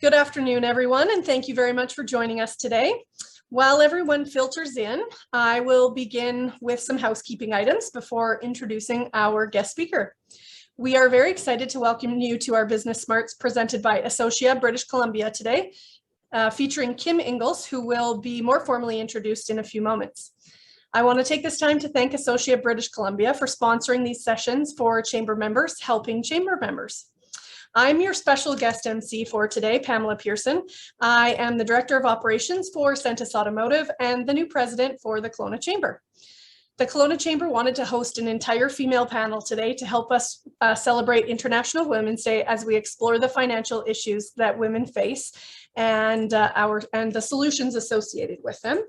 Good afternoon, everyone, and thank you very much for joining us today. While everyone filters in, I will begin with some housekeeping items before introducing our guest speaker. We are very excited to welcome you to our Business Smarts presented by Associa British Columbia today, featuring Kim Inglis, who will be more formally introduced in a few moments. I want to take this time to thank Associa British Columbia for sponsoring these sessions for Chamber members, helping Chamber members. I'm your special guest MC for today, Pamela Pearson. I am the Director of Operations for Centus Automotive and the new President for the Kelowna Chamber. The Kelowna Chamber wanted to host an entire female panel today to help us celebrate International Women's Day as we explore the financial issues that women face and the solutions associated with them.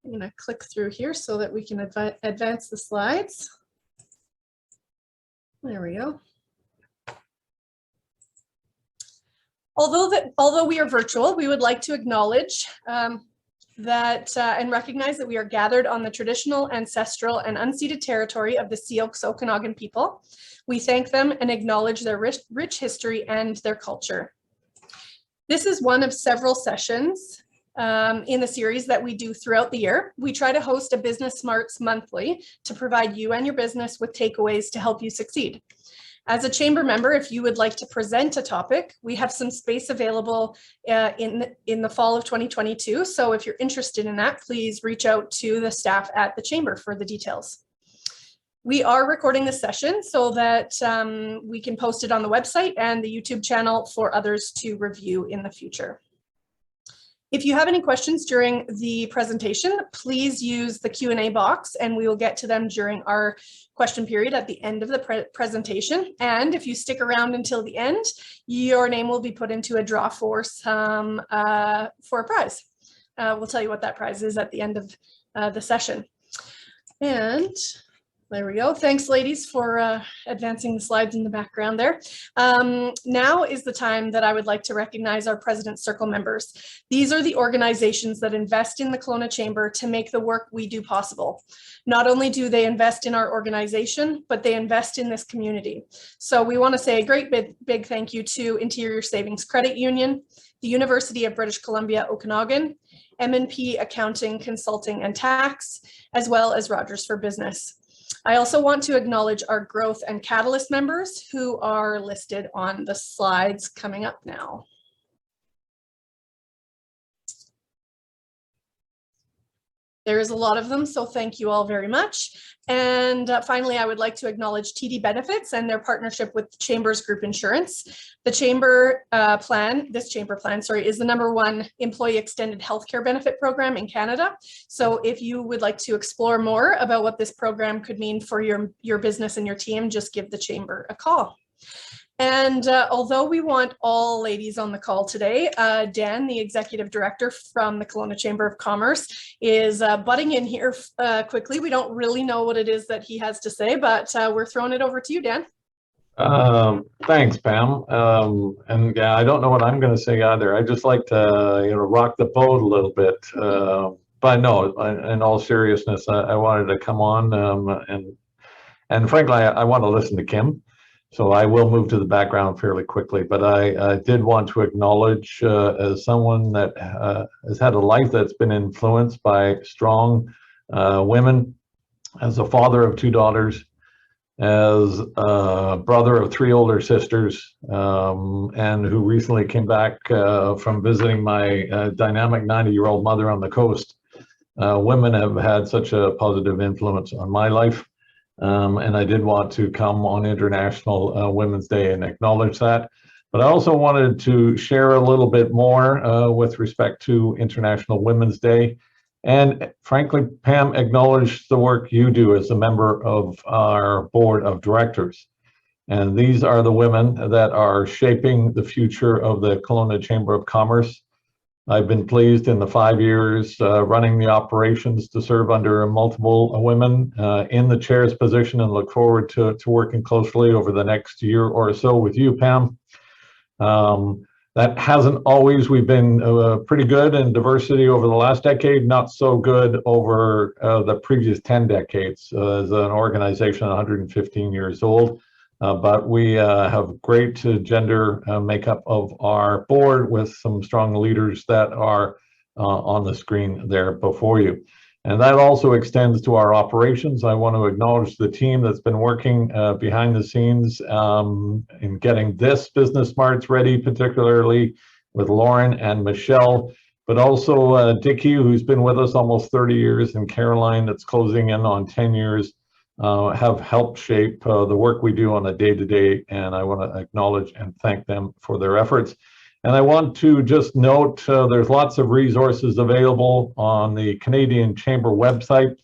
I'm going to click through here so that we can advance the slides. There we go. Although we are virtual, we would like to acknowledge and recognize that we are gathered on the traditional, ancestral, and unceded territory of the Sioux Okanagan people. We thank them and acknowledge their rich history and their culture. This is one of several sessions in the series that we do throughout the year. We try to host a Business Smarts monthly to provide you and your business with takeaways to help you succeed. As a Chamber member, if you would like to present a topic, we have some space available in the fall of 2022. So if you're interested in that, please reach out to the staff at the Chamber for the details. We are recording this session so that we can post it on the website and the YouTube channel for others to review in the future. If you have any questions during the presentation, please use the Q&A box and we will get to them during our question period at the end of the presentation. And if you stick around until the end, your name will be put into a draw for a prize. We'll tell you what that prize is at the end of the session. And there we go. Thanks, ladies, for advancing the slides in the background there. Now is the time that I would like to recognize our President's Circle members. These are the organizations that invest in the Kelowna Chamber to make the work we do possible. Not only do they invest in our organization, but they invest in this community. So we want to say a great big thank you to Interior Savings Credit Union, the University of British Columbia, Okanagan, M&P Accounting, Consulting and Tax, as well as Rogers for Business. I also want to acknowledge our Growth and Catalyst members who are listed on the slides coming up now. There is a lot of them, so thank you all very much. And finally, I would like to acknowledge TD Benefits and their partnership with Chambers Group Insurance. The Chamber this Chamber plan, is the #1 employee extended healthcare benefit program in Canada. So if you would like to explore more about what this program could mean for your business and your team, just give the Chamber a call. And although we want all ladies on the call today, Dan, the Executive Director from the Kelowna Chamber of Commerce, is butting in here quickly. We don't really know what it is that he has to say, but we're throwing it over to you, Dan. Thanks, Pam. And yeah, I don't know what I'm going to say either. I just like to, rock the boat a little bit. But no, in all seriousness, I wanted to come on and frankly, I want to listen to Kim. So I will move to the background fairly quickly, but I did want to acknowledge as someone that has had a life that's been influenced by strong women, as a father of 2 daughters, as a brother of 3 older sisters, and who recently came back from visiting my dynamic 90-year-old mother on the coast. Women have had such a positive influence on my life. And I did want to come on International Women's Day and acknowledge that. But I also wanted to share a little bit more with respect to International Women's Day. And frankly, Pam, acknowledge the work you do as a member of our board of directors. And these are the women that are shaping the future of the Kelowna Chamber of Commerce. I've been pleased in the 5 years running the operations to serve under multiple women in the chair's position, and look forward to working closely over the next year or so with you, Pam. That hasn't always, we've been pretty good in diversity over the last decade, not so good over the previous 10 decades as an organization 115 years old. But we have great gender makeup of our board with some strong leaders that are on the screen there before you. And that also extends to our operations. I want to acknowledge the team that's been working behind the scenes in getting this Business Smarts ready, particularly with Lauren and Michelle, but also Dickie, who's been with us almost 30 years, and Caroline, that's closing in on 10 years, have helped shape the work we do on a day-to-day, and I want to acknowledge and thank them for their efforts. And I want to just note there's lots of resources available on the Canadian Chamber website.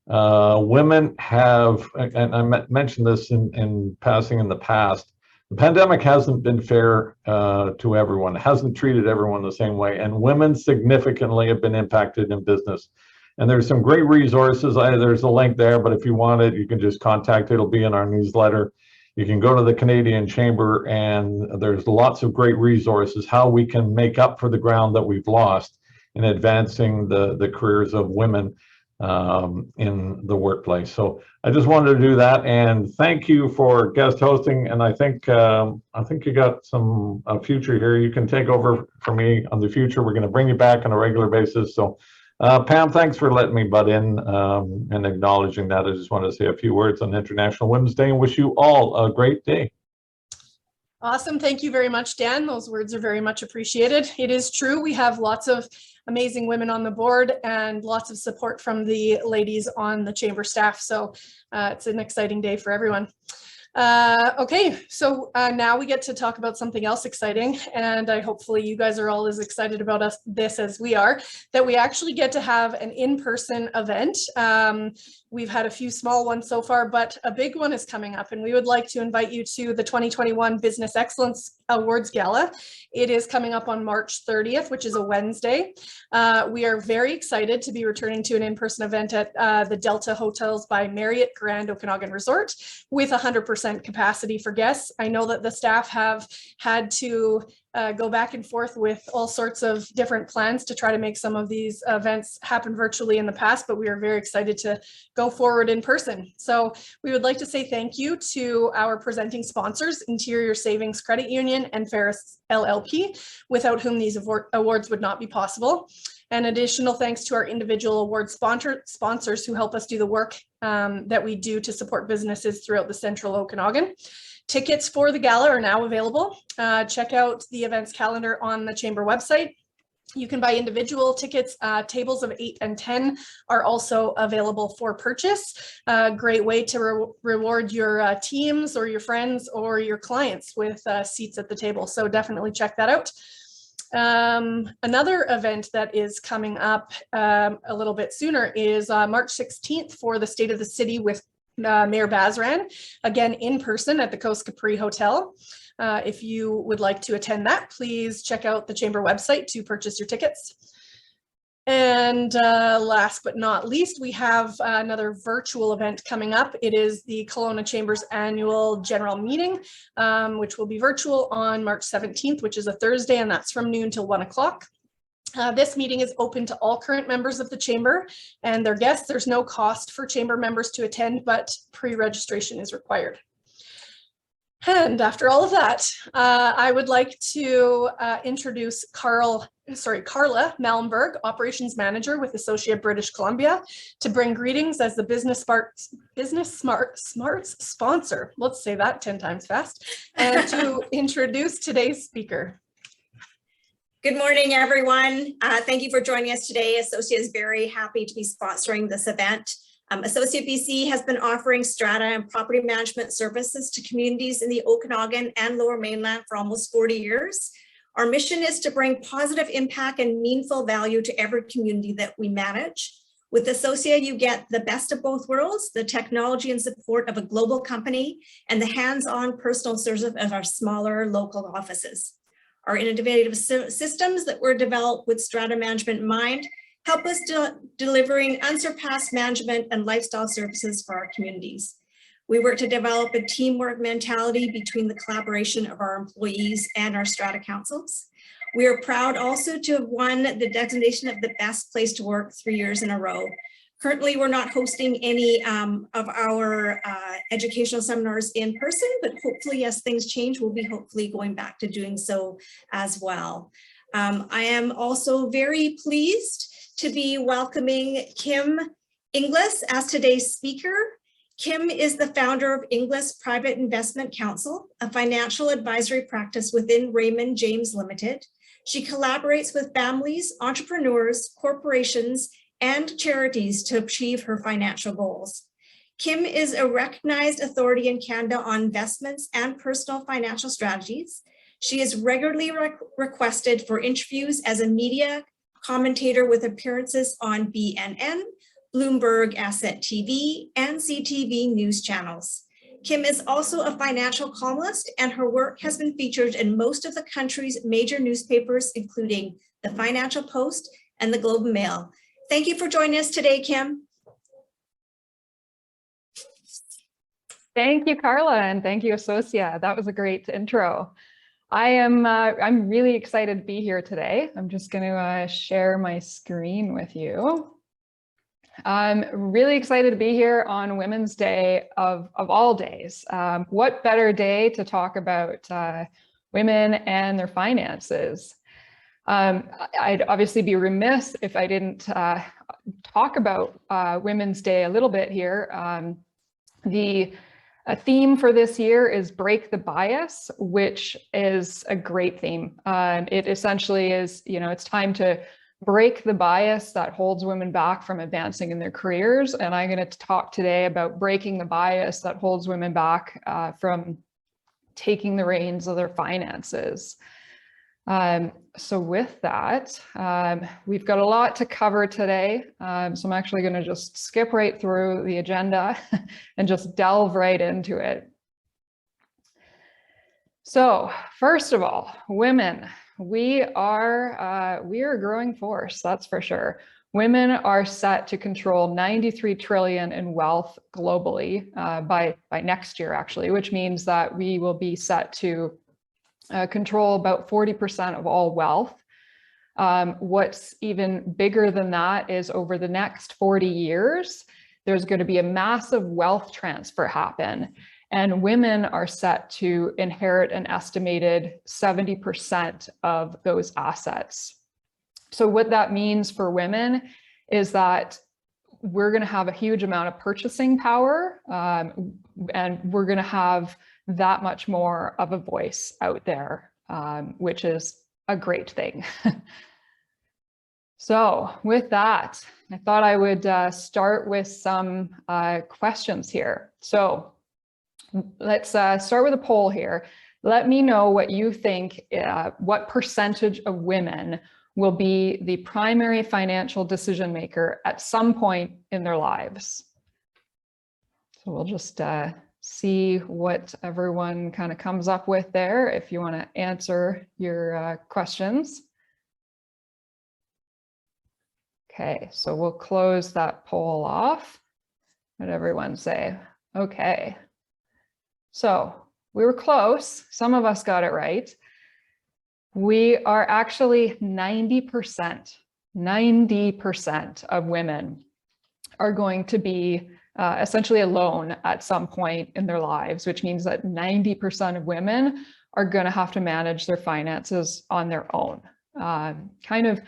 Women have, and I mentioned this in passing in the past, the pandemic hasn't been fair to everyone. It hasn't treated everyone the same way, and women significantly have been impacted in business. And there's some great resources. There's a link there, but if you want it, you can just contact it. It'll be in our newsletter. You can go to the Canadian Chamber, and there's lots of great resources, how we can make up for the ground that we've lost in advancing the careers of women in the workplace. So I just wanted to do that, and thank you for guest hosting. And I think you got some future here. You can take over for me on the future. We're going to bring you back on a regular basis. So Pam, thanks for letting me butt in and acknowledging that. I just want to say a few words on International Women's Day and wish you all a great day. Awesome. Thank you very much, Dan. Those words are very much appreciated. It is true. We have lots of amazing women on the board and lots of support from the ladies on the chamber staff. So it's an exciting day for everyone. Okay, so now we get to talk about something else exciting, and hopefully you guys are all as excited about this as we are, that we actually get to have an in-person event. We've had a few small ones so far, but a big one is coming up, and we would like to invite you to the 2021 Business Excellence Awards Gala. It is coming up on March 30th, which is a Wednesday. We are very excited to be returning to an in-person event at the Delta Hotels by Marriott Grand Okanagan Resort with 100% capacity for guests. I know that the staff have had to go back and forth with all sorts of different plans to try to make some of these events happen virtually in the past, but we are very excited to go forward in person. So we would like to say thank you to our presenting sponsors, Interior Savings Credit Union and Ferris LLP, without whom these awards would not be possible. And additional thanks to our individual award sponsors who help us do the work that we do to support businesses throughout the Central Okanagan. Tickets for the gala are now available. Check out the events calendar on the Chamber website. You can buy individual tickets. Tables of 8 and 10 are also available for purchase. Great way to reward your teams or your friends or your clients with seats at the table. So definitely check that out. Another event that is coming up a little bit sooner is March 16th for the State of the City with Mayor Bazran, again in person at the Coast Capri Hotel. If you would like to attend that, please check out the Chamber website to purchase your tickets. And last but not least, we have another virtual event coming up. It is the Kelowna Chamber's annual general meeting, which will be virtual on March 17th, which is a Thursday, and that's from noon till 1 o'clock. This meeting is open to all current members of the Chamber and their guests. There's no cost for Chamber members to attend, but pre-registration is required. And after all of that, I would like to introduce Carla Malmberg, Operations Manager with Associate British Columbia, to bring greetings as the Business Smarts sponsor. Let's say that 10 times fast, and to introduce today's speaker. Good morning, everyone. Thank you for joining us today. Associate is very happy to be sponsoring this event. Associate BC has been offering strata and property management services to communities in the Okanagan and Lower Mainland for almost 40 years. Our mission is to bring positive impact and meaningful value to every community that we manage. With Associate, you get the best of both worlds, the technology and support of a global company, and the hands-on personal service of our smaller local offices. Our innovative systems that were developed with strata management in mind help us delivering unsurpassed management and lifestyle services for our communities. We work to develop a teamwork mentality between the collaboration of our employees and our strata councils. We are proud also to have won the designation of the best place to work 3 years in a row. Currently, we're not hosting any of our educational seminars in person, but hopefully as things change, we'll be hopefully going back to doing so as well. I am also very pleased to be welcoming Kim Inglis as today's speaker. Kim is the founder of Inglis Private Investment Counsel, a financial advisory practice within Raymond James Limited. She collaborates with families, entrepreneurs, corporations, and charities to achieve her financial goals. Kim is a recognized authority in Canada on investments and personal financial strategies. She is regularly requested for interviews as a media commentator with appearances on BNN, Bloomberg Asset TV, and CTV news channels. Kim is also a financial columnist, and her work has been featured in most of the country's major newspapers, including the Financial Post and the Globe and Mail. Thank you for joining us today, Kim. Thank you, Carla, and thank you, Associa. That was a great intro. I'm really excited to be here today. I'm just going to share my screen with you. I'm really excited to be here on Women's Day of all days. What better day to talk about women and their finances? I'd obviously be remiss if I didn't talk about Women's Day a little bit here. The theme for this year is Break the Bias, which is a great theme. It essentially is, it's time to break the bias that holds women back from advancing in their careers. And I'm going to talk today about breaking the bias that holds women back from taking the reins of their finances. So with that, we've got a lot to cover today. So I'm actually going to just skip right through the agenda and just delve right into it. So first of all, women, we are a growing force, that's for sure. Women are set to control 93 trillion in wealth globally by next year, actually, which means that we will be set to control about 40% of all wealth. What's even bigger than that is over the next 40 years, there's going to be a massive wealth transfer happen, and women are set to inherit an estimated 70% of those assets. So what that means for women is that we're going to have a huge amount of purchasing power, and we're going to have that much more of a voice out there, which is a great thing. So with that, I thought I would start with some questions here. So let's start with a poll here. Let me know what you think, what percentage of women will be the primary financial decision maker at some point in their lives. So we'll just see what everyone kind of comes up with there if you want to answer your questions. Okay, so we'll close that poll off. What did everyone say? Okay, so we were close. Some of us got it right. We are actually 90% of women are going to be essentially alone at some point in their lives, which means that 90% of women are going to have to manage their finances on their own. Kind of,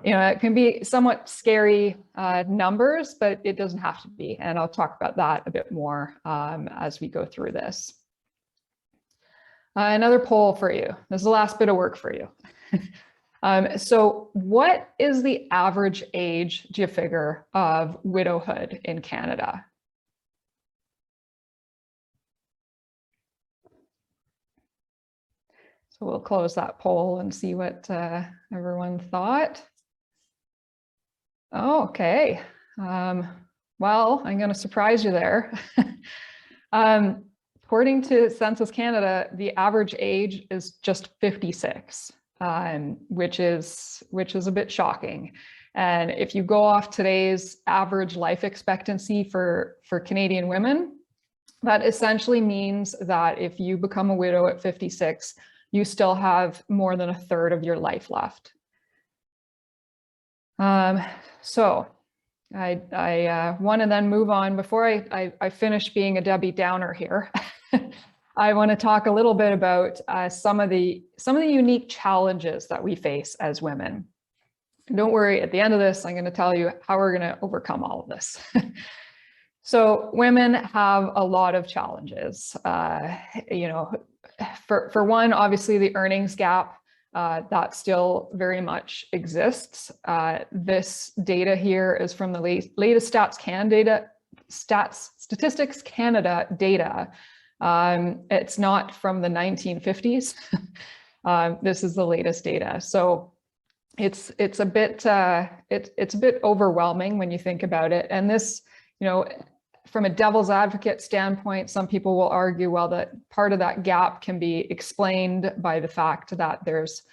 it can be somewhat scary numbers, but it doesn't have to be. And I'll talk about that a bit more as we go through this. Another poll for you. This is the last bit of work for you. So what is the average age, do you figure, of widowhood in Canada? So we'll close that poll and see what everyone thought. Oh, okay. Well, I'm going to surprise you there. According to Census Canada, the average age is just 56. Which is a bit shocking. And if you go off today's average life expectancy for Canadian women, that essentially means that if you become a widow at 56, you still have more than a third of your life left. So I want to then move on before I finish being a Debbie Downer here. I want to talk a little bit about some of the unique challenges that we face as women. Don't worry, at the end of this, I'm going to tell you how we're going to overcome all of this. So women have a lot of challenges. You know, for one, obviously the earnings gap, that still very much exists. This data here is from the latest Statistics Canada data. It's not from the 1950s. This is the latest data. So it's a bit overwhelming when you think about it. And this, you know, from a devil's advocate standpoint, some people will argue, well, that part of that gap can be explained by the fact that there's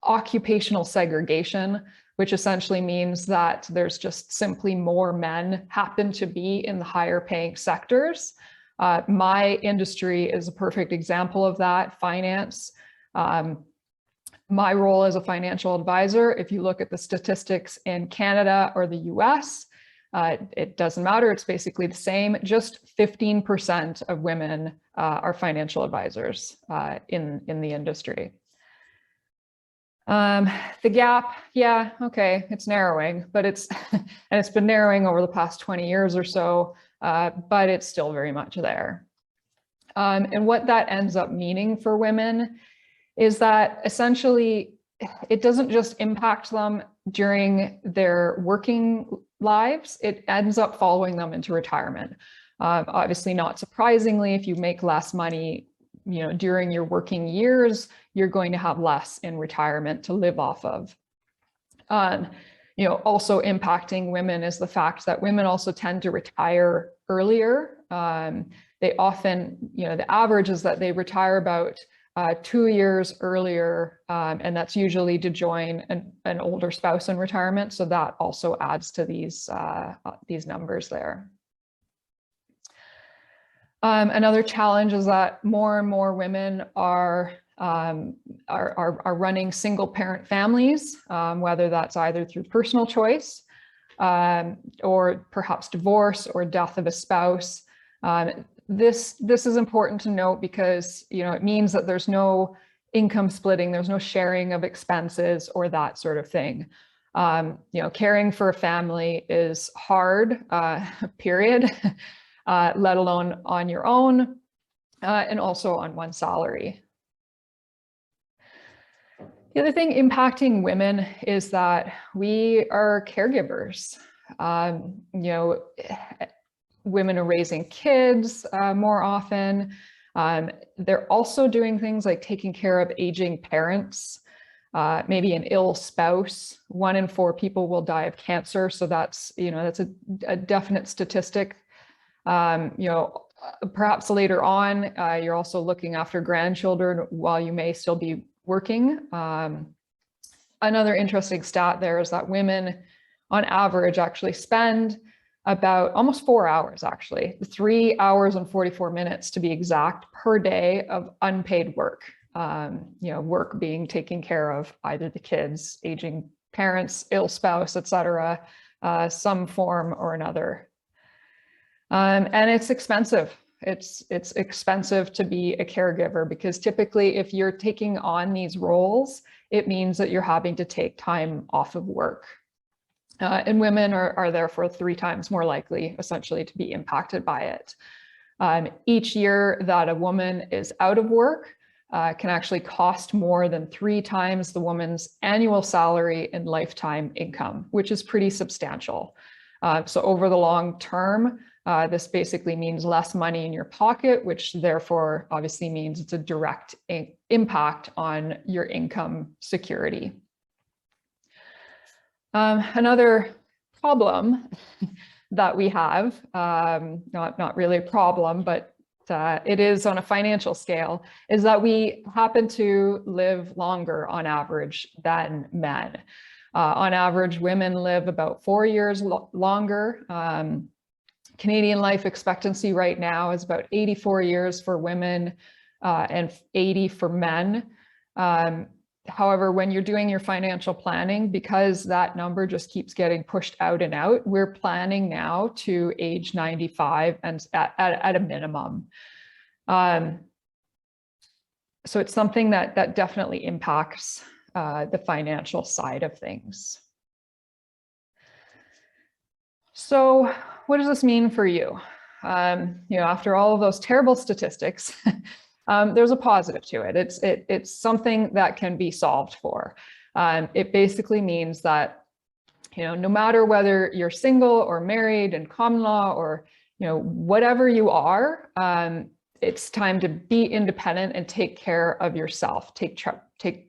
occupational segregation, which essentially means that there's just simply more men happen to be in the higher paying sectors. My industry is a perfect example of that, finance. My role as a financial advisor, if you look at the statistics in Canada or the US, it doesn't matter, it's basically the same. Just 15% of women are financial advisors in the industry. The gap, yeah, okay, it's narrowing, but it's been narrowing over the past 20 years or so, but it's still very much there. And what that ends up meaning for women is that essentially it doesn't just impact them during their working lives, it ends up following them into retirement. Obviously, not surprisingly, if you make less money, you know, during your working years, you're going to have less in retirement to live off of. You know, also impacting women is the fact that women also tend to retire earlier. They often, you know, the average is that they retire about 2 years earlier, and that's usually to join an older spouse in retirement. So that also adds to these numbers there. Another challenge is that more and more women are running single parent families, whether that's either through personal choice or perhaps divorce or death of a spouse. This is important to note because, you know, it means that there's no income splitting, there's no sharing of expenses or that sort of thing. You know, caring for a family is hard, period, let alone on your own, and also on one salary. The other thing impacting women is that we are caregivers. You know, women are raising kids more often. They're also doing things like taking care of aging parents, maybe an ill spouse. 1 in 4 people will die of cancer. So that's, you know, that's a definite statistic. You know, perhaps later on, you're also looking after grandchildren while you may still be working. Another interesting stat there is that women on average actually spend about almost 4 hours, actually, 3 hours and 44 minutes to be exact, per day of unpaid work. You know, work being taken care of either the kids, aging parents, ill spouse, etc., some form or another. And it's expensive. It's expensive to be a caregiver because typically if you're taking on these roles, it means that you're having to take time off of work. And women are therefore 3 times more likely essentially to be impacted by it. Each year that a woman is out of work can actually cost more than 3 times the woman's annual salary and lifetime income, which is pretty substantial. So over the long term, this basically means less money in your pocket, which therefore obviously means it's a direct impact on your income security. Another problem that we have, not really a problem, but it is on a financial scale, is that we happen to live longer on average than men. On average, women live about 4 years longer. Canadian life expectancy right now is about 84 years for women and 80 for men. However, when you're doing your financial planning, because that number just keeps getting pushed out and out, we're planning now to age 95 and at a minimum. So it's something that definitely impacts the financial side of things. So what does this mean for you? After all of those terrible statistics, there's a positive to it. It's something that can be solved for. It basically means that, no matter whether you're single or married in common law or, whatever you are, it's time to be independent and take care of yourself. Take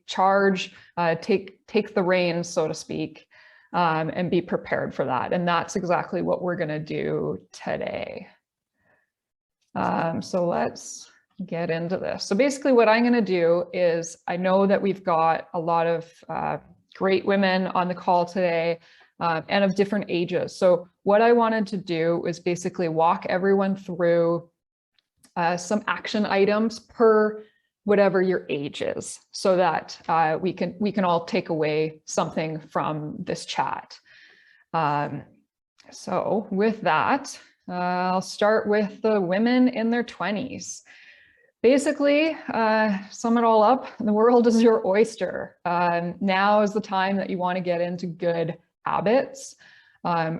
charge, take the reins, so to speak, and be prepared for that. And that's exactly what we're going to do today. So let's get into this. So basically what I'm going to do is, I know that we've got a lot of great women on the call today and of different ages. So what I wanted to do is basically walk everyone through some action items per whatever your age is, so that we can all take away something from this chat. So with that, I'll start with the women in their 20s. Basically, sum it all up, the world is your oyster. Now is the time that you want to get into good habits.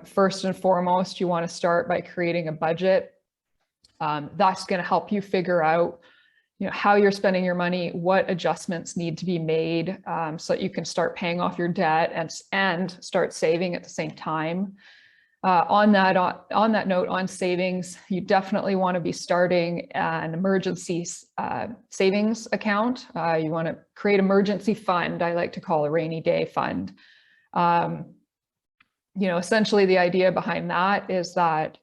First and foremost, you want to start by creating a budget. That's going to help you figure out, how you're spending your money, what adjustments need to be made, so that you can start paying off your debt and start saving at the same time. On that note, on savings, you definitely want to be starting an emergency savings account. You want to create emergency fund. I like to call a rainy day fund. Essentially the idea behind that is that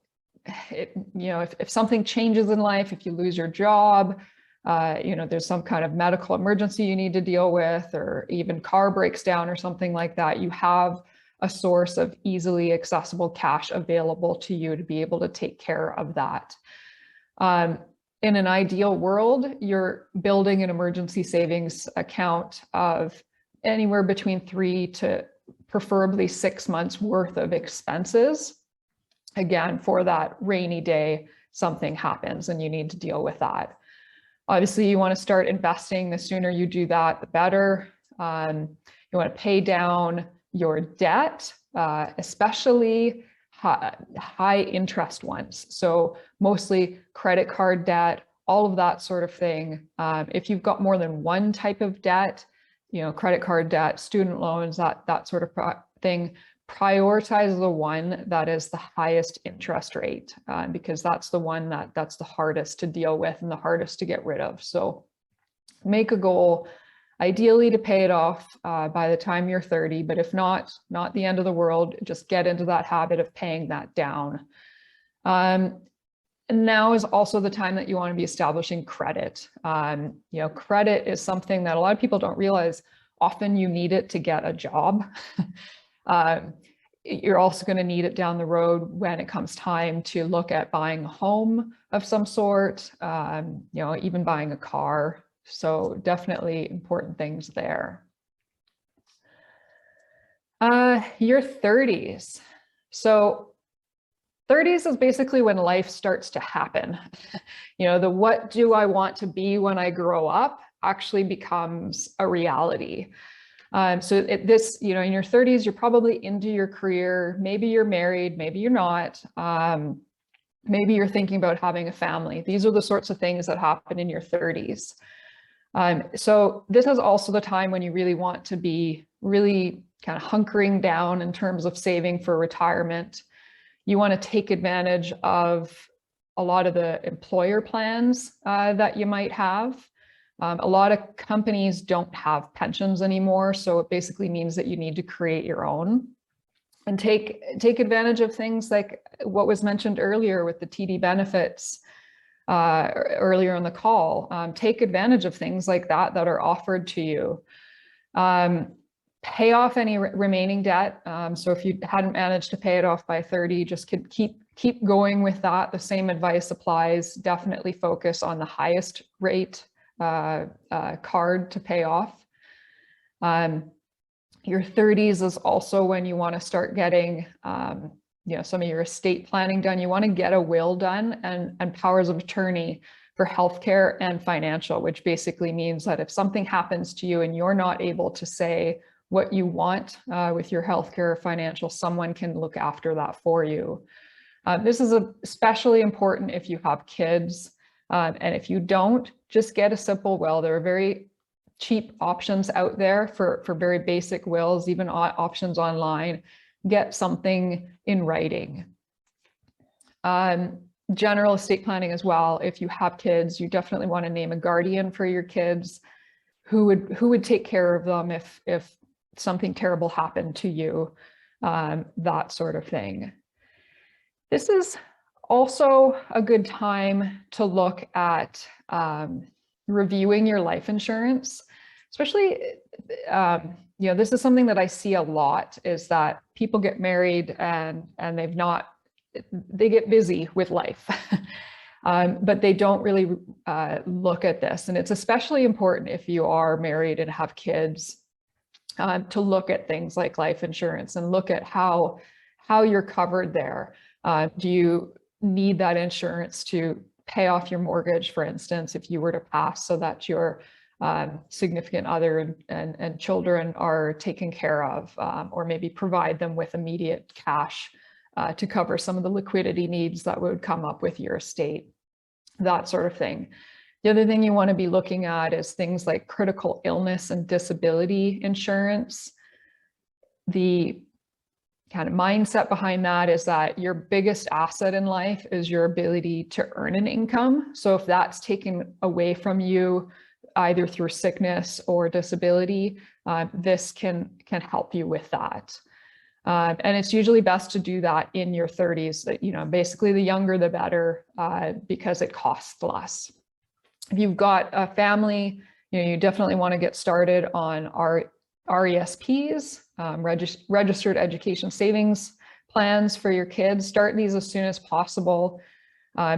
if something changes in life, if you lose your job, there's some kind of medical emergency you need to deal with, or even car breaks down or something like that, you have a source of easily accessible cash available to you to be able to take care of that. In an ideal world, you're building an emergency savings account of anywhere between 3 to preferably 6 months worth of expenses. Again, for that rainy day, something happens and you need to deal with that. Obviously, you want to start investing. The sooner you do that, the better. You want to pay down your debt, especially high interest ones. So mostly credit card debt, all of that sort of thing. If you've got more than one type of debt, credit card debt, student loans, that sort of thing, prioritize the one that is the highest interest rate, because that's the one that's the hardest to deal with and the hardest to get rid of. So make a goal, ideally to pay it off by the time you're 30, but if not the end of the world, just get into that habit of paying that down. And now is also the time that you want to be establishing credit. Credit is something that a lot of people don't realize. Often you need it to get a job. You're also going to need it down the road when it comes time to look at buying a home of some sort, even buying a car. So definitely important things there. Your 30s. So 30s is basically when life starts to happen. The what do I want to be when I grow up actually becomes a reality. So in your 30s, you're probably into your career. Maybe you're married, maybe you're not. Maybe you're thinking about having a family. These are the sorts of things that happen in your 30s. So this is also the time when you really want to be really kind of hunkering down in terms of saving for retirement. You want to take advantage of a lot of the employer plans that you might have. A lot of companies don't have pensions anymore, so it basically means that you need to create your own. And take advantage of things like what was mentioned earlier with the TD benefits earlier in the call. Take advantage of things like that are offered to you. Pay off any remaining debt. So if you hadn't managed to pay it off by 30, just keep going with that. The same advice applies. Definitely focus on the highest rate card to pay off. Your 30s is also when you want to start getting some of your estate planning done. You want to get a will done and powers of attorney for healthcare and financial, which basically means that if something happens to you and you're not able to say what you want with your healthcare or financial, someone can look after that for you. This is especially important if you have kids. And if you don't, just get a simple will. There are very cheap options out there for very basic wills, even options online. Get something in writing. General estate planning as well. If you have kids, you definitely want to name a guardian for your kids who would take care of them if something terrible happened to you, that sort of thing. This is also a good time to look at reviewing your life insurance, especially, this is something that I see a lot, is that people get married and they get busy with life, but they don't really look at this. And it's especially important if you are married and have kids to look at things like life insurance and look at how you're covered there. Do you need that insurance to pay off your mortgage, for instance, if you were to pass, so that your significant other and children are taken care of, or maybe provide them with immediate cash to cover some of the liquidity needs that would come up with your estate, that sort of thing. The other thing you want to be looking at is things like critical illness and disability insurance. The kind of mindset behind that is that your biggest asset in life is your ability to earn an income. So if that's taken away from you, either through sickness or disability, this can help you with that. And it's usually best to do that in your 30s. Basically the younger the better, because it costs less. If you've got a family, you definitely want to get started on RESPs, registered education savings plans for your kids. Start these as soon as possible.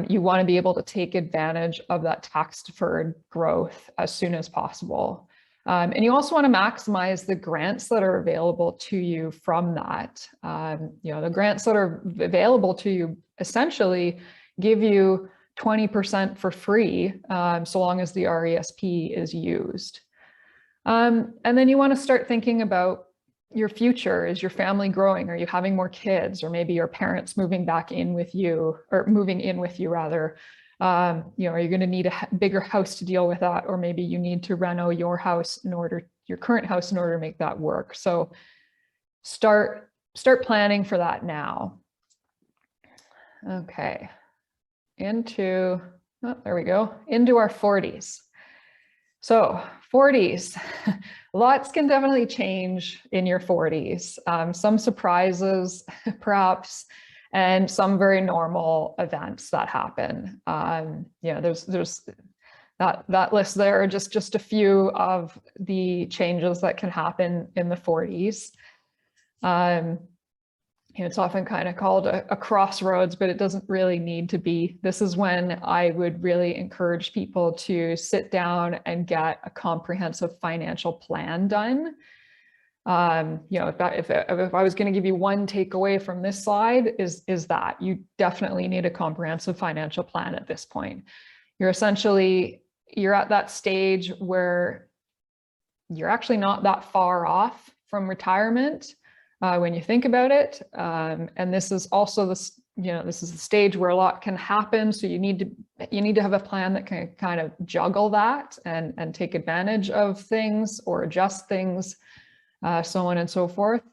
You want to be able to take advantage of that tax deferred growth as soon as possible. And you also want to maximize the grants that are available to you from that. The grants that are available to you essentially give you 20% for free, so long as the RESP is used. And then you want to start thinking about your future. Is your family growing? Are you having more kids? Or maybe your parents moving back in with you, or moving in with you rather. Are you going to need a bigger house to deal with that? Or maybe you need to reno your current house in order to make that work. So start planning for that now. Okay. Into our 40s. So 40s, lots can definitely change in your 40s. Some surprises, perhaps, and some very normal events that happen. There's that list there are just a few of the changes that can happen in the 40s. It's often kind of called a crossroads, but it doesn't really need to be. This is when I would really encourage people to sit down and get a comprehensive financial plan done. If I was going to give you one takeaway from this slide, is that you definitely need a comprehensive financial plan at this point. You're at that stage where you're actually not that far off from retirement. When you think about it, and this is also this is the stage where a lot can happen. So you need to have a plan that can kind of juggle that and take advantage of things or adjust things, so on and so forth.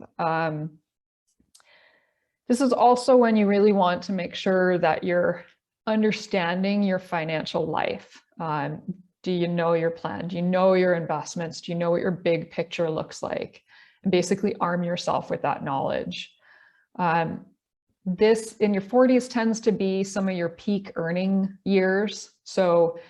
This is also when you really want to make sure that you're understanding your financial life. Do you know your plan? Do you know your investments? Do you know what your big picture looks like? Basically arm yourself with that knowledge. This in your 40s tends to be some of your peak earning years. So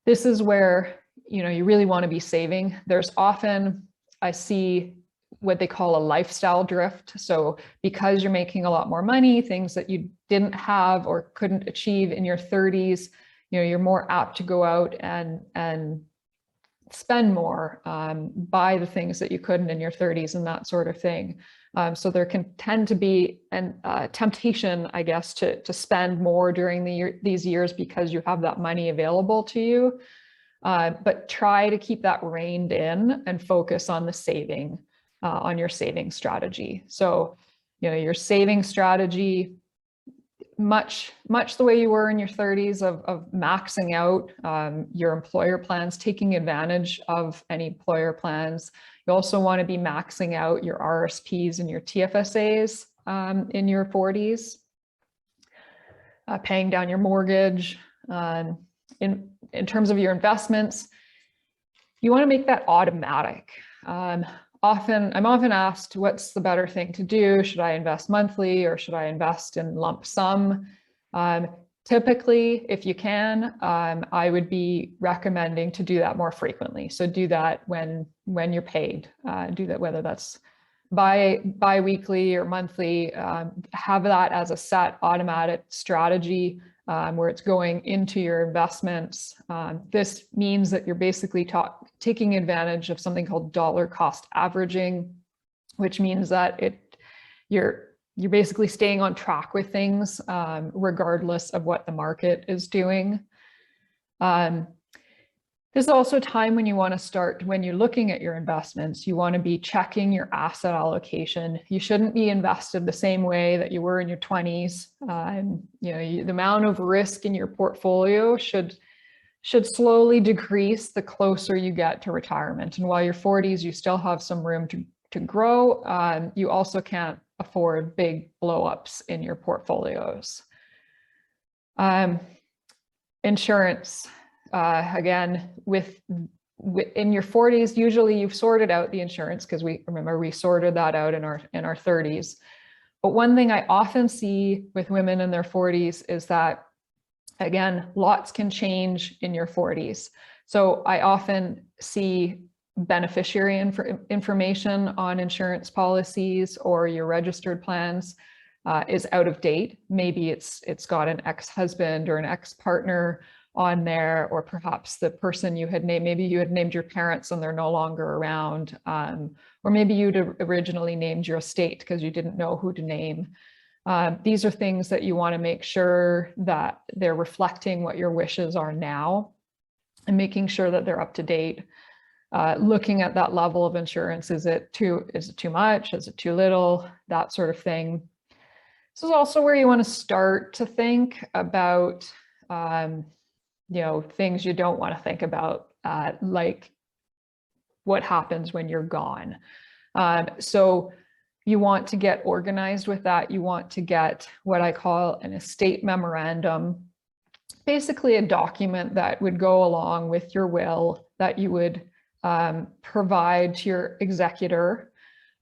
this is where, you really want to be saving. There's often, I see what they call a lifestyle drift. So because you're making a lot more money, things that you didn't have or couldn't achieve in your 30s, you're more apt to go out and spend more, buy the things that you couldn't in your 30s and that sort of thing. So there can tend to be an temptation, I guess, to spend more during these years because you have that money available to you. But try to keep that reined in and focus on the saving, on your saving strategy. So, your saving strategy, much the way you were in your 30s of maxing out your employer plans, taking advantage of any employer plans. You also want to be maxing out your RSPs and your TFSAs in your 40s, paying down your mortgage. In terms of your investments, you want to make that automatic. I'm often asked, what's the better thing to do? Should I invest monthly or should I invest in lump sum? Typically, if you can, I would be recommending to do that more frequently. So do that when you're paid. Do that whether that's bi-weekly or monthly. Have that as a set automatic strategy where it's going into your investments. This means that you're basically taking advantage of something called dollar cost averaging, which means that you're basically staying on track with things regardless of what the market is doing. This is also a time when you want to start, when you're looking at your investments, you want to be checking your asset allocation. You shouldn't be invested the same way that you were in your 20s. The amount of risk in your portfolio should slowly decrease the closer you get to retirement. And while you're 40s, you still have some room to grow. You also can't afford big blowups in your portfolios. Insurance. Again, in your 40s, usually you've sorted out the insurance because we sorted that out in our 30s. But one thing I often see with women in their 40s is that, again, lots can change in your 40s. So I often see beneficiary information on insurance policies or your registered plans is out of date. Maybe it's got an ex-husband or an ex-partner on there, or perhaps the person you had named, maybe you had named your parents and they're no longer around, or maybe you'd originally named your estate because you didn't know who to name. These are things that you want to make sure that they're reflecting what your wishes are now and making sure that they're up to date. Looking at that level of insurance, is it too much? Is it too little? That sort of thing. This is also where you want to start to think about things you don't want to think about, like what happens when you're gone. So you want to get organized with that. You want to get what I call an estate memorandum, basically a document that would go along with your will that you would provide to your executor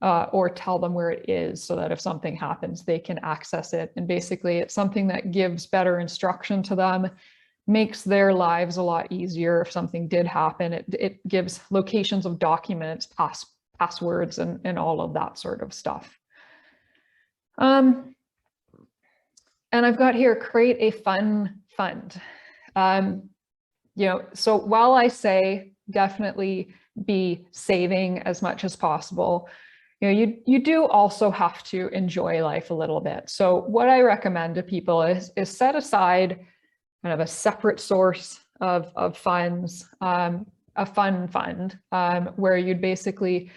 or tell them where it is so that if something happens, they can access it. And basically it's something that gives better instruction to them, makes their lives a lot easier if something did happen. It gives locations of documents, passwords, and all of that sort of stuff. And I've got here, create a fun fund. So while I say definitely be saving as much as possible, you do also have to enjoy life a little bit. So what I recommend to people is set aside kind of a separate source of funds, a fun fund, where you'd basically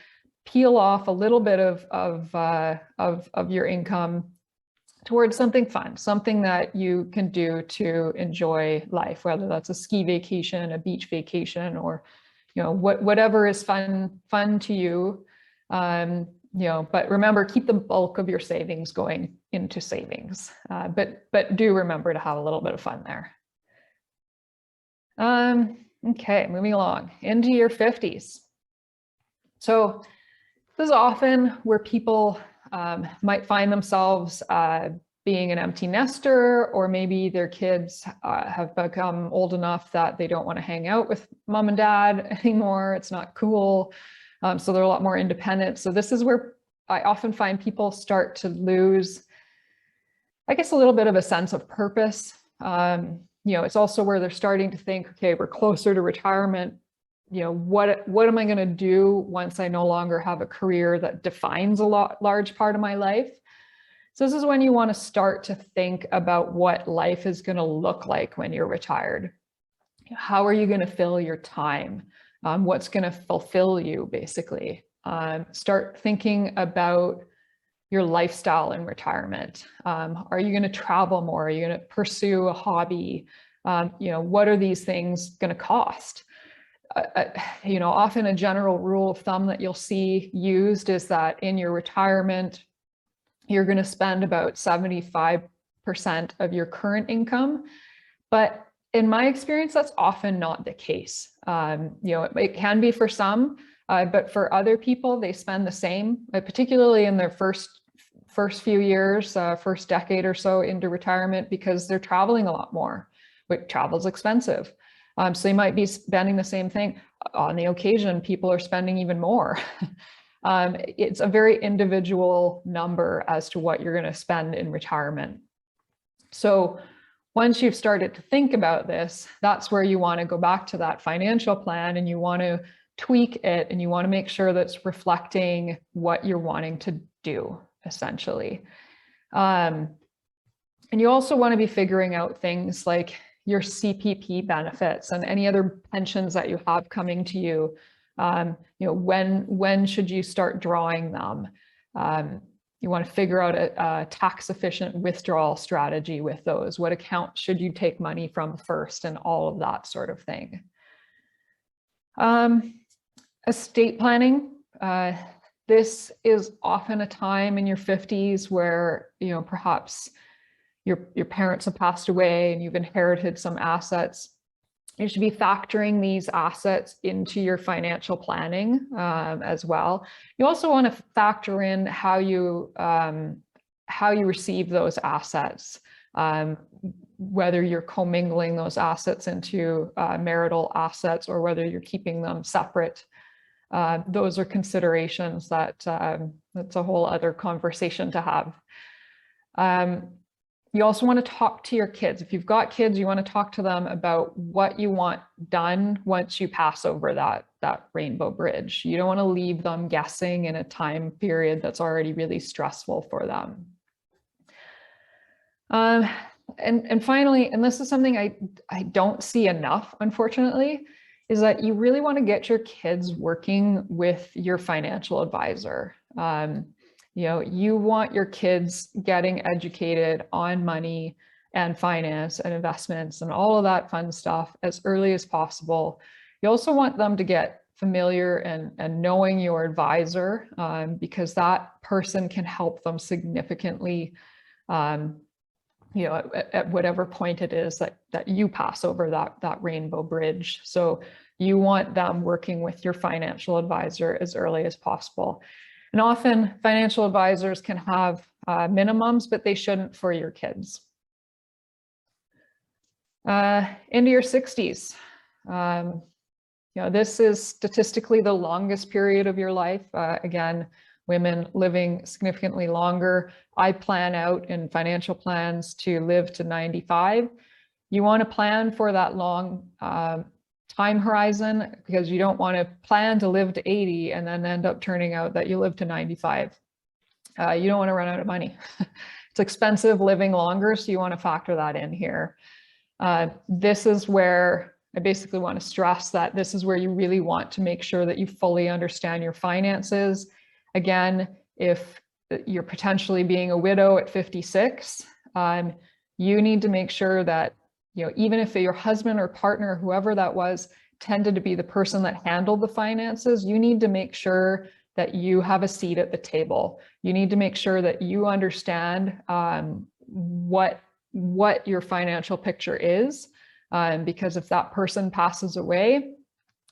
peel off a little bit of your income towards something fun, something that you can do to enjoy life, whether that's a ski vacation, a beach vacation, or whatever is fun to you. But remember, keep the bulk of your savings going into savings, but do remember to have a little bit of fun there. Okay, moving along into your 50s. So this is often where people might find themselves being an empty nester, or maybe their kids have become old enough that they don't want to hang out with mom and dad anymore. It's not cool. So they're a lot more independent. So this is where I often find people start to lose, I guess, a little bit of a sense of purpose. It's also where they're starting to think, okay, we're closer to retirement. what am I going to do once I no longer have a career that defines a large part of my life? So this is when you want to start to think about what life is going to look like when you're retired. How are you going to fill your time? What's going to fulfill you, basically? Start thinking about your lifestyle in retirement. Are you going to travel more? Are you going to pursue a hobby? What are these things going to cost? Often a general rule of thumb that you'll see used is that in your retirement, you're going to spend about 75% of your current income. But in my experience, that's often not the case. It can be for some, but for other people, they spend the same, particularly in their first few years, first decade or so into retirement, because they're traveling a lot more. But travel's expensive. So you might be spending the same thing. On the occasion, people are spending even more. It's a very individual number as to what you're going to spend in retirement. So once you've started to think about this, that's where you want to go back to that financial plan, and you want to tweak it, and you want to make sure that's reflecting what you're wanting to do, essentially. And you also want to be figuring out things like your CPP benefits and any other pensions that you have coming to you. When should you start drawing them? You want to figure out a tax efficient withdrawal strategy with those. What account should you take money from first, and all of that sort of thing. Estate planning. This is often a time in your 50s where, perhaps your parents have passed away and you've inherited some assets. You should be factoring these assets into your financial planning as well. You also want to factor in how you receive those assets, whether you're commingling those assets into marital assets or whether you're keeping them separate. Those are considerations that's a whole other conversation to have. You also want to talk to your kids. If you've got kids, you want to talk to them about what you want done once you pass over that rainbow bridge. You don't want to leave them guessing in a time period that's already really stressful for them. And finally, and this is something I don't see enough, unfortunately, is that you really want to get your kids working with your financial advisor. You want your kids getting educated on money and finance and investments and all of that fun stuff as early as possible. You also want them to get familiar and knowing your advisor, because that person can help them significantly, at whatever point it is that you pass over that rainbow bridge. So you want them working with your financial advisor as early as possible. And often financial advisors can have minimums, but they shouldn't for your kids. Into your 60s. This is statistically the longest period of your life. Again, women living significantly longer. I plan out in financial plans to live to 95. You want to plan for that long time horizon, because you don't want to plan to live to 80 and then end up turning out that you live to 95. You don't want to run out of money. It's expensive living longer, so you want to factor that in here. This is where I basically want to stress that this is where you really want to make sure that you fully understand your finances. Again, if you're potentially being a widow at 56, you need to make sure that even if your husband or partner, whoever that was, tended to be the person that handled the finances, you need to make sure that you have a seat at the table. You need to make sure that you understand what your financial picture is, because if that person passes away,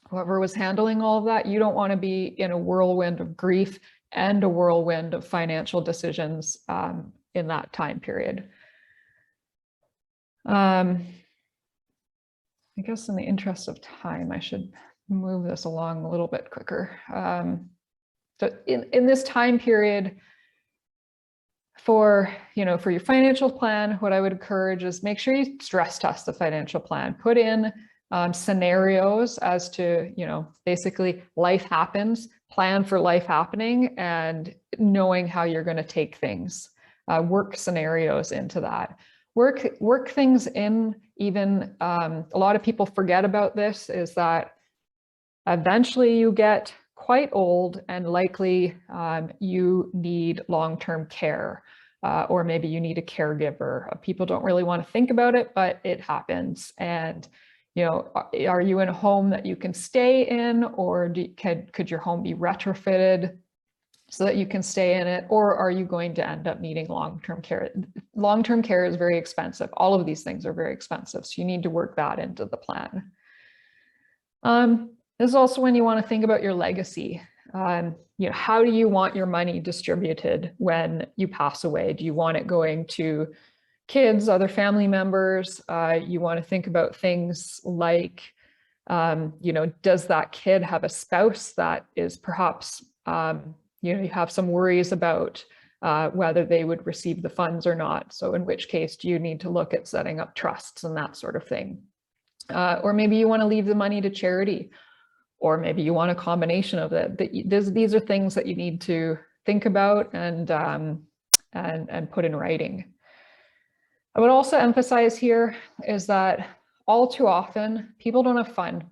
whoever was handling all of that, you don't want to be in a whirlwind of grief and a whirlwind of financial decisions in that time period. I guess in the interest of time, I should move this along a little bit quicker. So in this time period, for your financial plan, what I would encourage is make sure you stress test the financial plan. Put in scenarios as to, basically life happens, plan for life happening, and knowing how you're going to take things, work scenarios into that. Work things in, even a lot of people forget about this, is that eventually you get quite old and likely you need long-term care, or maybe you need a caregiver. People don't really want to think about it, but it happens. And are you in a home that you can stay in, or could your home be retrofitted so that you can stay in it, or are you going to end up needing long-term care? Long-term care is very expensive. All of these things are very expensive, so you need to work that into the plan. This is also when you want to think about your legacy. How do you want your money distributed when you pass away? Do you want it going to kids, other family members? You want to think about things like, does that kid have a spouse that is perhaps, you have some worries about whether they would receive the funds or not. So in which case, do you need to look at setting up trusts and that sort of thing? Or maybe you want to leave the money to charity, or maybe you want a combination of it. These are things that you need to think about and put in writing. I would also emphasize here is that all too often, people don't have fun.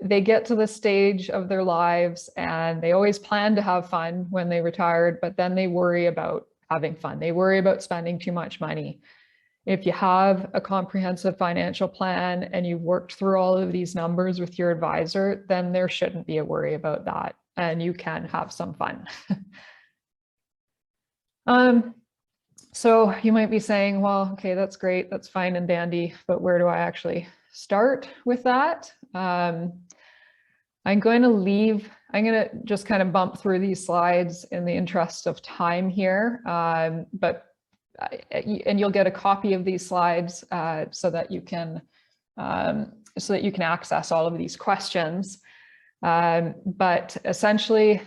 They get to the stage of their lives and they always plan to have fun when they retired, but then they worry about having fun. They worry about spending too much money. If you have a comprehensive financial plan and you've worked through all of these numbers with your advisor, then there shouldn't be a worry about that, and you can have some fun. So you might be saying, well, okay, that's great, that's fine and dandy, but where do I actually start with that? I'm going to just kind of bump through these slides in the interest of time here, and you'll get a copy of these slides so that you can access all of these questions. But essentially,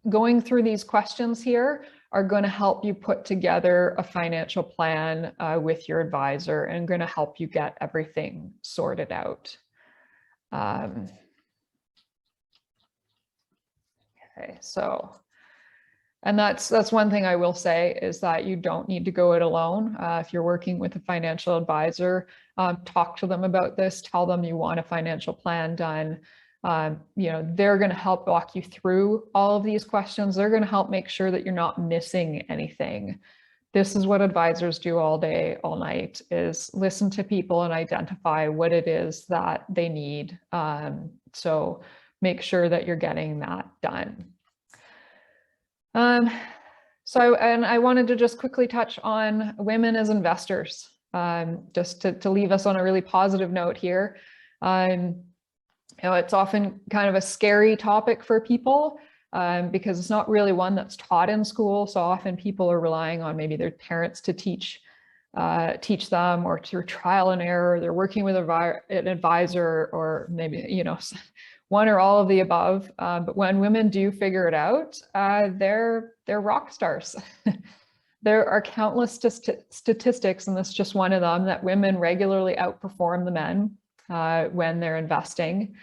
going through these questions here are going to help you put together a financial plan with your advisor, and going to help you get everything sorted out. Okay, so, and that's one thing I will say, is that you don't need to go it alone. If you're working with a financial advisor, talk to them about this, tell them you want a financial plan done. They're going to help walk you through all of these questions. They're going to help make sure that you're not missing anything. This is what advisors do all day, all night, is listen to people and identify what it is that they need. So make sure that you're getting that done. And I wanted to just quickly touch on women as investors, just to leave us on a really positive note here. It's often kind of a scary topic for people because it's not really one that's taught in school. So often people are relying on maybe their parents to teach them, or through trial and error. They're working with an advisor, or maybe, one or all of the above. But when women do figure it out, they're rock stars. There are countless statistics, and this is just one of them, that women regularly outperform the men when they're investing.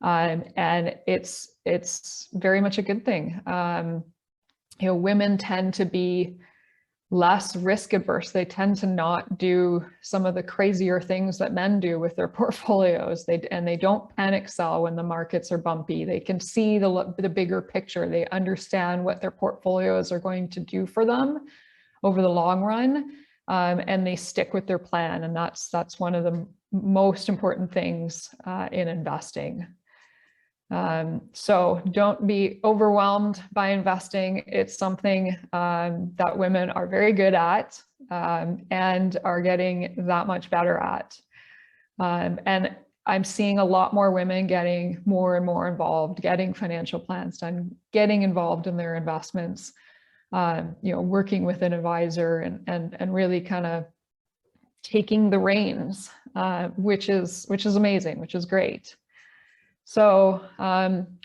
And it's very much a good thing. Women tend to be less risk adverse. They tend to not do some of the crazier things that men do with their portfolios. They don't panic sell when the markets are bumpy. They can see the bigger picture. They understand what their portfolios are going to do for them over the long run, and they stick with their plan. And that's one of the most important things in investing. So don't be overwhelmed by investing. It's something that women are very good at and are getting that much better at. And I'm seeing a lot more women getting more and more involved, getting financial plans done, getting involved in their investments, working with an advisor and really kind of taking the reins, which is amazing, which is great. So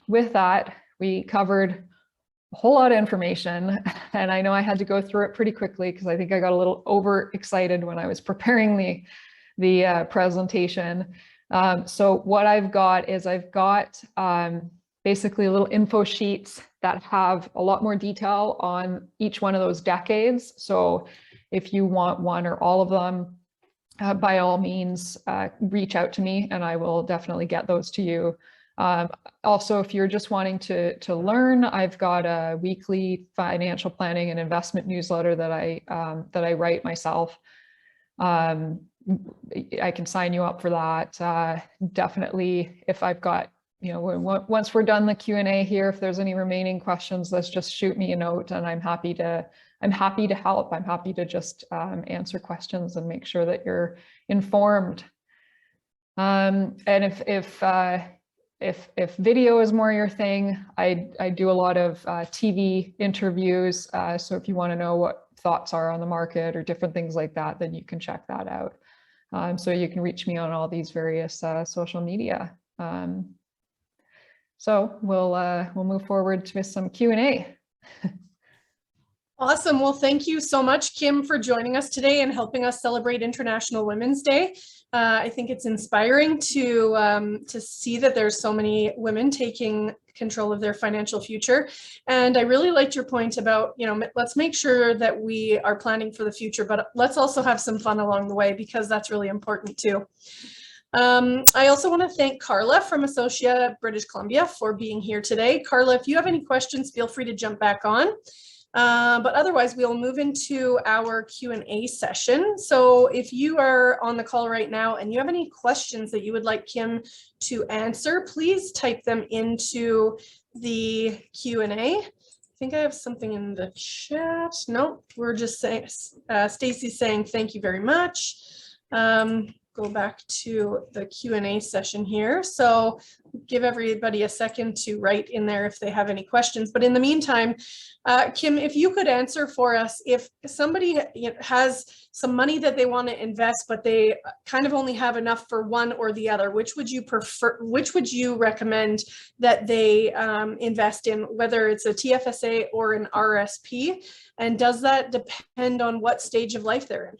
with that, we covered a whole lot of information, and I know I had to go through it pretty quickly because I think I got a little overexcited when I was preparing the presentation. So what I've got is basically little info sheets that have a lot more detail on each one of those decades. So if you want one or all of them, by all means, reach out to me and I will definitely get those to you. Also, if you're just wanting to learn, I've got a weekly financial planning and investment newsletter that I write myself. I can sign you up for that. Definitely, if I've got, once we're done the Q&A here, if there's any remaining questions, let's just shoot me a note and I'm happy to help. I'm happy to just answer questions and make sure that you're informed. And if video is more your thing, I do a lot of TV interviews. So if you want to know what thoughts are on the market or different things like that, then you can check that out. So you can reach me on all these various social media. So we'll move forward with some Q&A. Awesome. Well, thank you so much, Kim, for joining us today and helping us celebrate International Women's Day. I think it's inspiring to see that there's so many women taking control of their financial future. And I really liked your point about, let's make sure that we are planning for the future, but let's also have some fun along the way, because that's really important too. I also want to thank Carla from Associa, British Columbia, for being here today. Carla, if you have any questions, feel free to jump back on. But otherwise, we'll move into our Q&A session. So if you are on the call right now and you have any questions that you would like Kim to answer, please type them into the Q&A. I think I have something in the chat. No, we're just saying, Stacy's saying thank you very much. Go back to the Q&A session here. So give everybody a second to write in there if they have any questions. But in the meantime, Kim, if you could answer for us, if somebody has some money that they want to invest, but they kind of only have enough for one or the other, which would you prefer, which would you recommend that they invest in, whether it's a TFSA or an RSP? And does that depend on what stage of life they're in?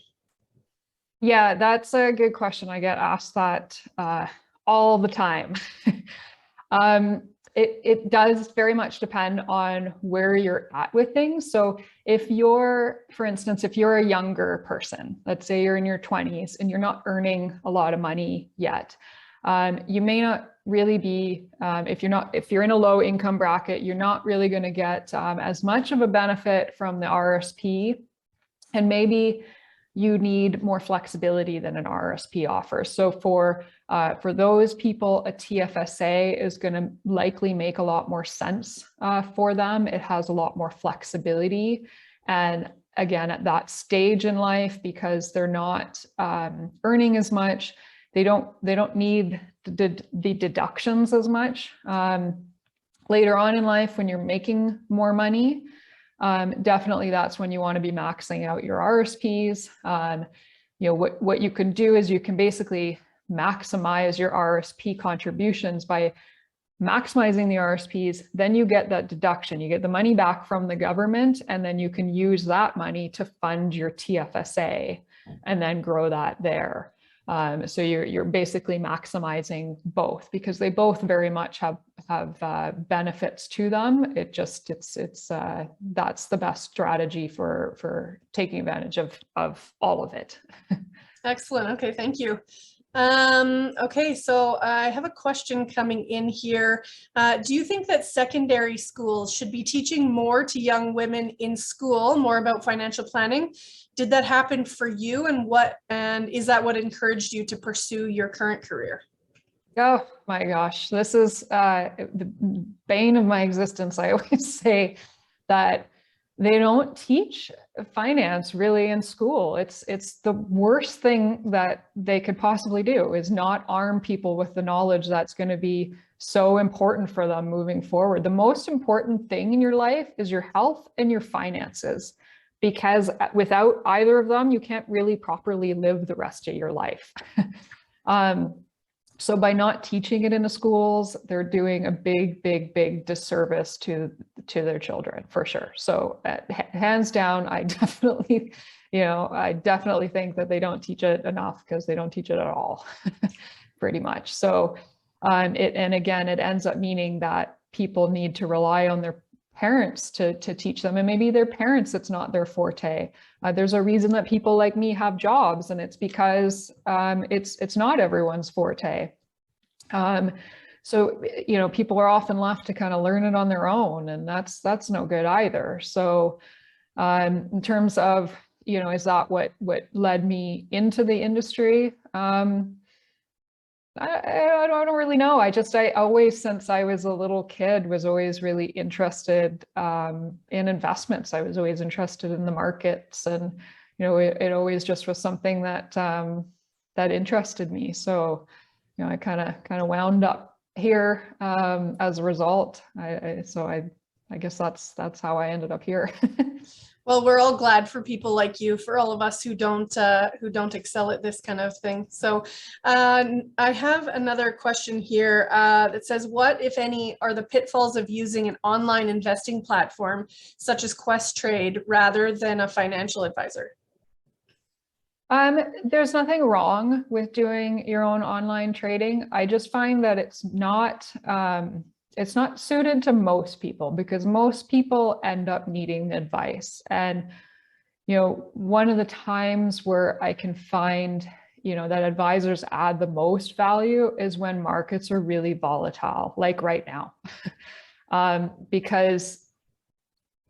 Yeah, that's a good question. I get asked that all the time. It does very much depend on where you're at with things. So if you're, for instance, if you're a younger person, let's say you're in your 20s and you're not earning a lot of money yet, you may not really be, if you're in a low income bracket, you're not really going to get as much of a benefit from the RSP, and maybe you need more flexibility than an RSP offers. So for those people, a TFSA is going to likely make a lot more sense for them. It has a lot more flexibility. And again, at that stage in life, because they're not earning as much, they don't need the deductions as much. Later on in life, when you're making more money, definitely that's when you want to be maxing out your RSPs. What you can do is you can basically maximize your RSP contributions by maximizing the RSPs. Then you get that deduction, you get the money back from the government, and then you can use that money to fund your TFSA and then grow that there. So you're basically maximizing both, because they both very much have benefits to them. It's that's the best strategy for taking advantage of all of it. Excellent. Okay, thank you. Okay, so I have a question coming in here. Do you think that secondary schools should be teaching more to young women in school, more about financial planning? Did that happen for you, and is that what encouraged you to pursue your current career? Oh my gosh, this is the bane of my existence. I always say that they don't teach finance really in school. It's the worst thing that they could possibly do, is not arm people with the knowledge that's going to be so important for them moving forward. The most important thing in your life is your health and your finances, because without either of them, you can't really properly live the rest of your life. So by not teaching it in the schools, they're doing a big disservice to their children, for sure. So hands down, I definitely, I definitely think that they don't teach it enough, because they don't teach it at all, pretty much. So, and again, it ends up meaning that people need to rely on their parents to teach them, and maybe their parents, it's not their forte. There's a reason that people like me have jobs, and it's because it's not everyone's forte. So, people are often left to kind of learn it on their own, and that's no good either. So in terms of, is that what led me into the industry? I don't really know. I always, since I was a little kid, was always really interested in investments. I was always interested in the markets, and it always just was something that that interested me. So I kind of wound up here as a result. So I guess that's how I ended up here. Well, we're all glad for people like you, for all of us who don't excel at this kind of thing. So I have another question here that says, what, if any, are the pitfalls of using an online investing platform such as Questrade rather than a financial advisor? There's nothing wrong with doing your own online trading. I just find that it's not suited to most people, because most people end up needing advice. And, one of the times where I can find, that advisors add the most value is when markets are really volatile, like right now. Because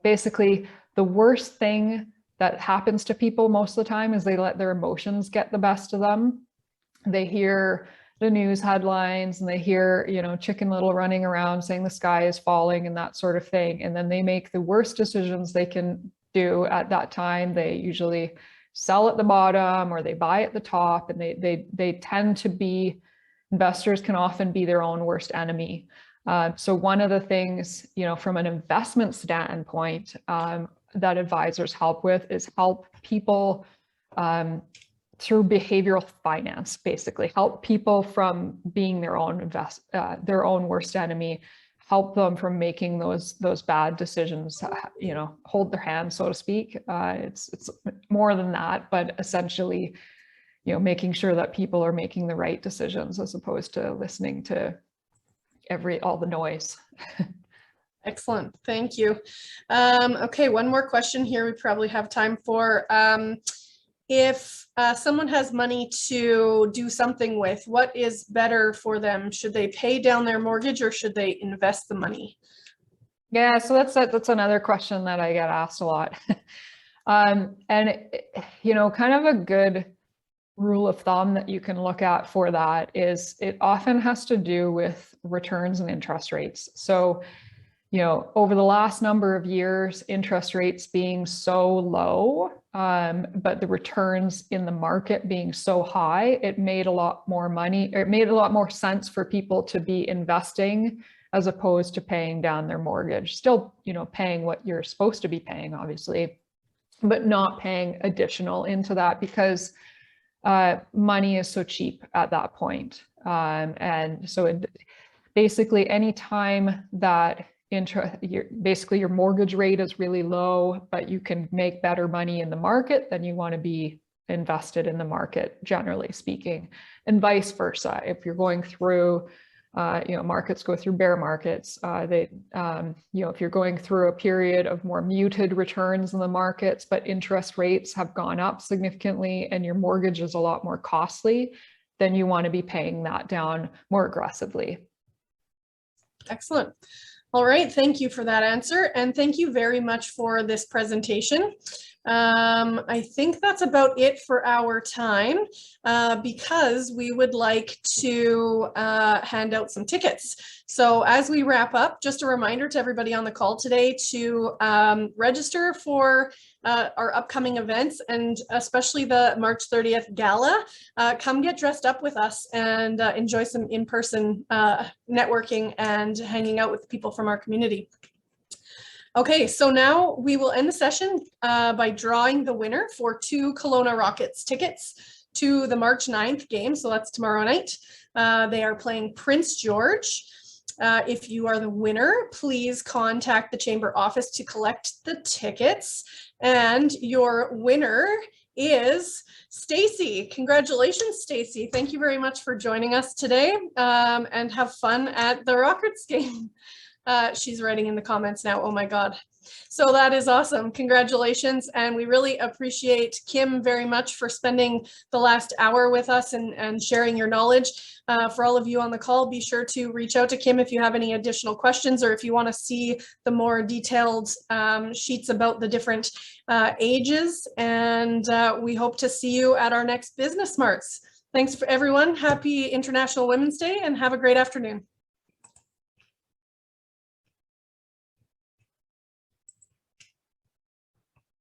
basically the worst thing that happens to people most of the time is they let their emotions get the best of them. They hear the news headlines and they hear, Chicken Little running around saying the sky is falling and that sort of thing. And then they make the worst decisions they can do at that time. They usually sell at the bottom or they buy at the top, and they tend to be, investors can often be their own worst enemy. So one of the things, from an investment standpoint, that advisors help with is help people through behavioral finance, basically help people from being their own worst enemy, help them from making those bad decisions, hold their hand, so to speak. It's more than that, but essentially, making sure that people are making the right decisions as opposed to listening to all the noise. Excellent, thank you. Okay, one more question here we probably have time for. If someone has money to do something with, what is better for them? Should they pay down their mortgage or should they invest the money? Yeah, so that's another question that I get asked a lot. And kind of a good rule of thumb that you can look at for that is it often has to do with returns and interest rates. So over the last number of years, interest rates being so low, but the returns in the market being so high, it made a lot more money, or it made a lot more sense for people to be investing as opposed to paying down their mortgage. Still, paying what you're supposed to be paying, obviously, but not paying additional into that because money is so cheap at that point. And so basically any time that your mortgage rate is really low, but you can make better money in the market, then you want to be invested in the market, generally speaking, and vice versa. If you're going through, markets go through bear markets. If you're going through a period of more muted returns in the markets, but interest rates have gone up significantly and your mortgage is a lot more costly, then you want to be paying that down more aggressively. Excellent. All right, thank you for that answer. And thank you very much for this presentation. I think that's about it for our time because we would like to hand out some tickets. So as we wrap up, just a reminder to everybody on the call today to register for our upcoming events, and especially the March 30th Gala. Come get dressed up with us and enjoy some in-person networking and hanging out with people from our community. Okay, so now we will end the session by drawing the winner for 2 Kelowna Rockets tickets to the March 9th game. So that's tomorrow night. They are playing Prince George. If you are the winner, please contact the chamber office to collect the tickets. And your winner is Stacy. Congratulations, Stacy. Thank you very much for joining us today, and have fun at the Rockets game. She's writing in the comments now. Oh my God. So that is awesome. Congratulations. And we really appreciate Kim very much for spending the last hour with us and sharing your knowledge. For all of you on the call, be sure to reach out to Kim if you have any additional questions, or if you want to see the more detailed sheets about the different ages. And we hope to see you at our next Business Smarts. Thanks for everyone. Happy International Women's Day and have a great afternoon.